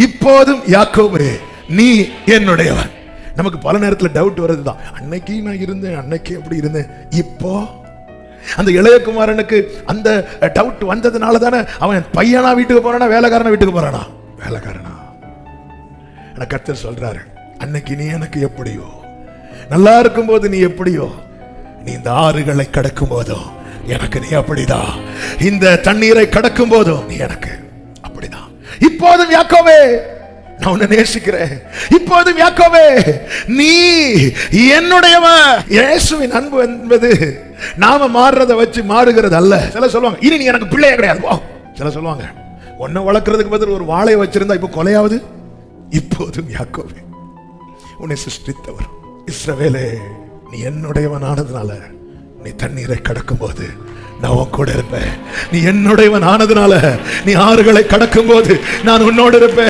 இப்போதும் யாக்கோபே நீ என்னுடையவன். நமக்கு பல நேரத்தில் டவுட் வருதுதான். அன்னைக்கு நான் இருந்தேன், அன்னைக்கு எப்படி இருந்தேன், இப்போ அந்த இளையகுமாரனுக்கு அந்த டவுட் வந்ததுனால தானே அவன் பையனா வீட்டுக்கு போறானா வேலைக்காரனா வீட்டுக்கு போறானா? வேலைக்காரனா. கர்த்தர் சொல்றாரு, அன்னைக்கு நீ எனக்கு எப்படியோ, நல்லா இருக்கும் போது நீ எப்படியோ, நீ இந்த ஆறுகளை கடக்கும் போதோ எனக்கு நீ அப்படிதான், இந்த தண்ணீரை கடக்கும் போதோ நீ எனக்கு அப்படிதான். இப்போதும் யாக்கோபே நான் உன்னை நேசிக்கிறேன். இப்போதும் யாக்கோபே நீ என்னுடையவன். இயேசுவின் அன்பு என்பது நாம மாறுறத வச்சு மாறுகிறது அல்ல. சில சொல்லுவாங்க, இனி நீ எனக்கு பிள்ளையே கிடையாது. சில சொல்லுவாங்க, ஒன்ன வளர்க்கறதுக்கு பதில் ஒரு வாழையை வச்சிருந்தா இப்ப கொலையாவது. இப்போதும் யாக்கோபே உன்னை சிருஷ்டித்தவர், இஸ்ரவேலே நீ என்னுடையவன் ஆனதுனால நீ தண்ணீரை கடக்கும் போது நான் உன் கூட இருப்பேன். நீ என்னுடையவன் ஆனதுனால நீ ஆறுகளை கடக்கும் போது நான் உன்னோடு இருப்பேன்.